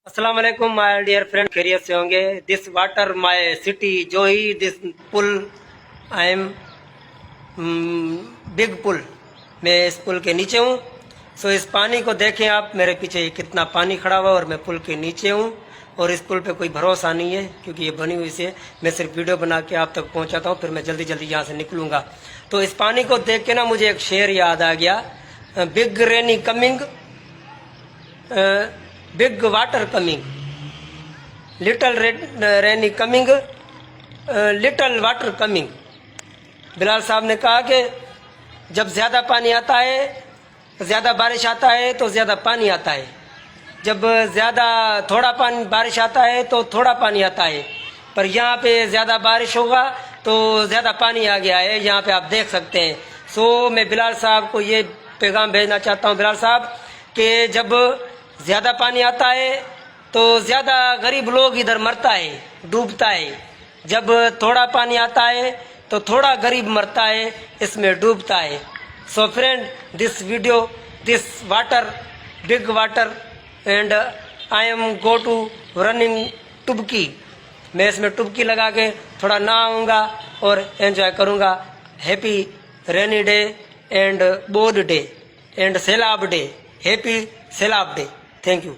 अस्सलाम वालेकुम my dear friend, खैरियत से होंगे। This water my city Johi, this पुल आई एम बिग पुल। मैं इस पुल के नीचे हूँ। सो इस पानी को देखें आप, मेरे पीछे कितना पानी खड़ा हुआ और मैं पुल के नीचे हूँ। और इस पुल पे कोई भरोसा नहीं है क्योंकि ये बनी हुई से मैं सिर्फ वीडियो बना के आप तक पहुँचाता हूँ, फिर मैं जल्दी जल्दी यहाँ से निकलूँगा। तो इस पानी को देख के ना मुझे एक शेर याद आ गया, big rainy coming, big water coming, little rainy coming, little water coming. Bilal साहब ने कहा कि जब ज़्यादा पानी आता है, ज़्यादा बारिश आता है तो ज़्यादा पानी आता है, जब ज़्यादा थोड़ा पानी बारिश आता है तो थोड़ा पानी आता है। पर यहाँ पे ज़्यादा बारिश होगा तो ज़्यादा पानी आ गया है, यहाँ पे आप देख सकते हैं। सो मैं बिलाल साहब को ये पैगाम भेजना चाहता हूँ, बिलाल साहब, कि जब ज़्यादा पानी आता है तो ज़्यादा गरीब लोग इधर मरता है, डूबता है। जब थोड़ा पानी आता है तो थोड़ा गरीब मरता है, इसमें डूबता है। So friend, this video, this water, big water and I am go to running टुबकी। मैं इसमें टुबकी लगा के थोड़ा नहाऊंगा और एंजॉय करूंगा। Happy rainy day and board day and सैलाब डे। हैप्पी सैलाब डे। Thank you.